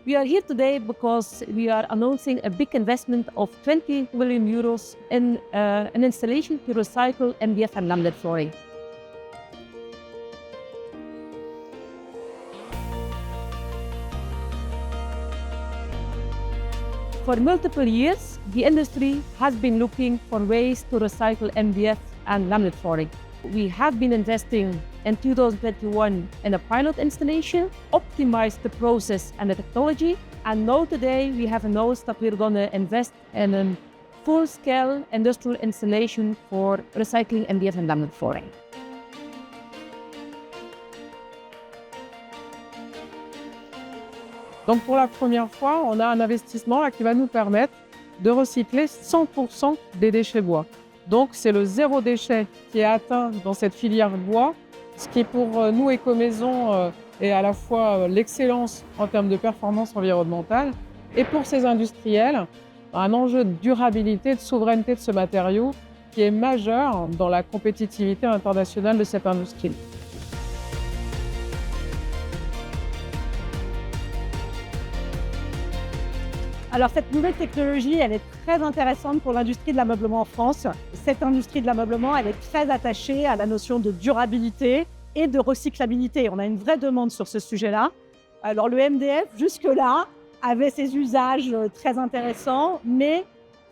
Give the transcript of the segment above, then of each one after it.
We are here today because we are announcing a big investment of 20 million euros in an installation to recycle MDF and laminate flooring. For multiple years, the industry has been looking for ways to recycle MDF and laminate flooring. We have been investing in 2021 in a pilot installation, optimized the process and the technology, and now today we have announced that we're going to invest in a full-scale industrial installation for recycling MDF and laminate flooring. Donc pour la première fois, on a un investissement là, qui va nous permettre de recycler 100% des déchets bois. Donc c'est le zéro déchet qui est atteint dans cette filière bois, ce qui pour nous éco-maisons est à la fois l'excellence en termes de performance environnementale et pour ces industriels, un enjeu de durabilité, de souveraineté de ce matériau qui est majeur dans la compétitivité internationale de cette industrie. Alors cette nouvelle technologie, elle est très intéressante pour l'industrie de l'ameublement en France. Cette industrie de l'ameublement, elle est très attachée à la notion de durabilité et de recyclabilité. On a une vraie demande sur ce sujet-là. Alors le MDF, jusque-là, avait ses usages très intéressants, mais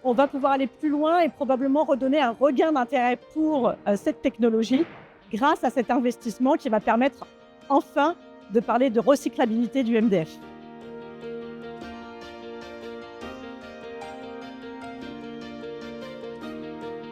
on va pouvoir aller plus loin et probablement redonner un regain d'intérêt pour cette technologie grâce à cet investissement qui va permettre enfin de parler de recyclabilité du MDF.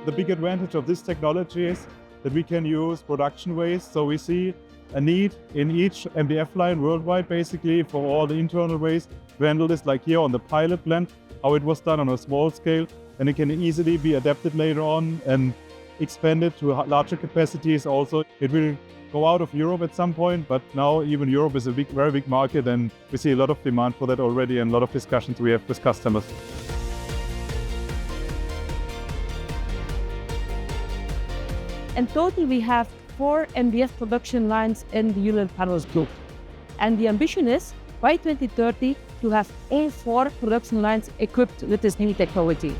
The big advantage of this technology is that we can use production waste. So we see a need in each MDF line worldwide, basically, for all the internal waste. We handle this like here on the pilot plant, how it was done on a small scale, and it can easily be adapted later on and expanded to larger capacities also. It will go out of Europe at some point, but now even Europe is a very big market, and we see a lot of demand for that already and a lot of discussions we have with customers. In total, we have 4 MDF production lines in the Unilin Panels Group. And the ambition is, by 2030, to have all 4 production lines equipped with this new technology.